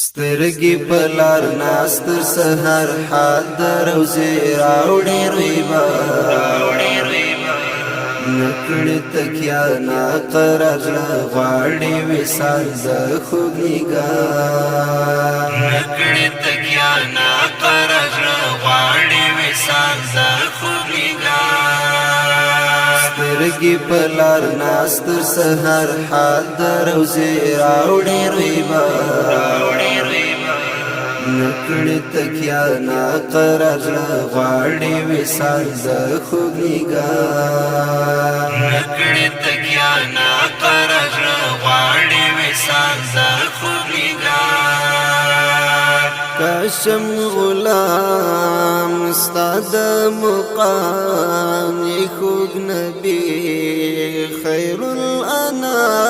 سترګې په لار ناستر سحر حال دروزې راوړې رویبا نکړې تکیا نا قرار غواړې وصال د خوږ نگاه نکړې تکیا نا قرار غواړې وصال د خوږ نگاه سترګې په لار ناستر سحر حال دروزې راوړې رویبا نکړې تکیا نا قرار غواړې وصال د خوږ نگاه نکړې تکیا نا قرار غواړې وصال د خوږ نگاه کاشم غلام استاد مقام خوږ نبی خیر الانام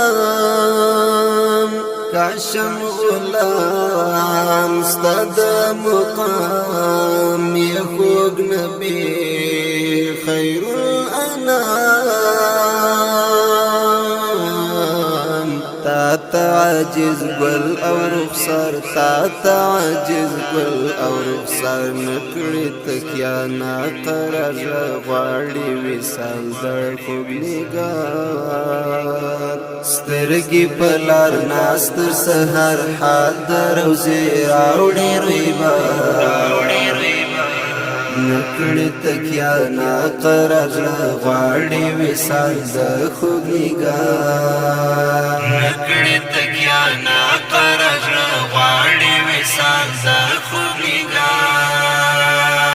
کاشم غلام استاد مقام خوږ نبی خیر الانام تا تعجز گل او رخسار تا تعجز گل او رخسار نکړې تکیا نا قرار غواړې وصال د خوږ نگاه سترګې په لار ناستر سحر حال دروزې راوړې رویبا نکړې تکیا نا قرار غواړې وصال د خوږ نگاه نکړې تکیا نا قرار غواړې وصال د خوږ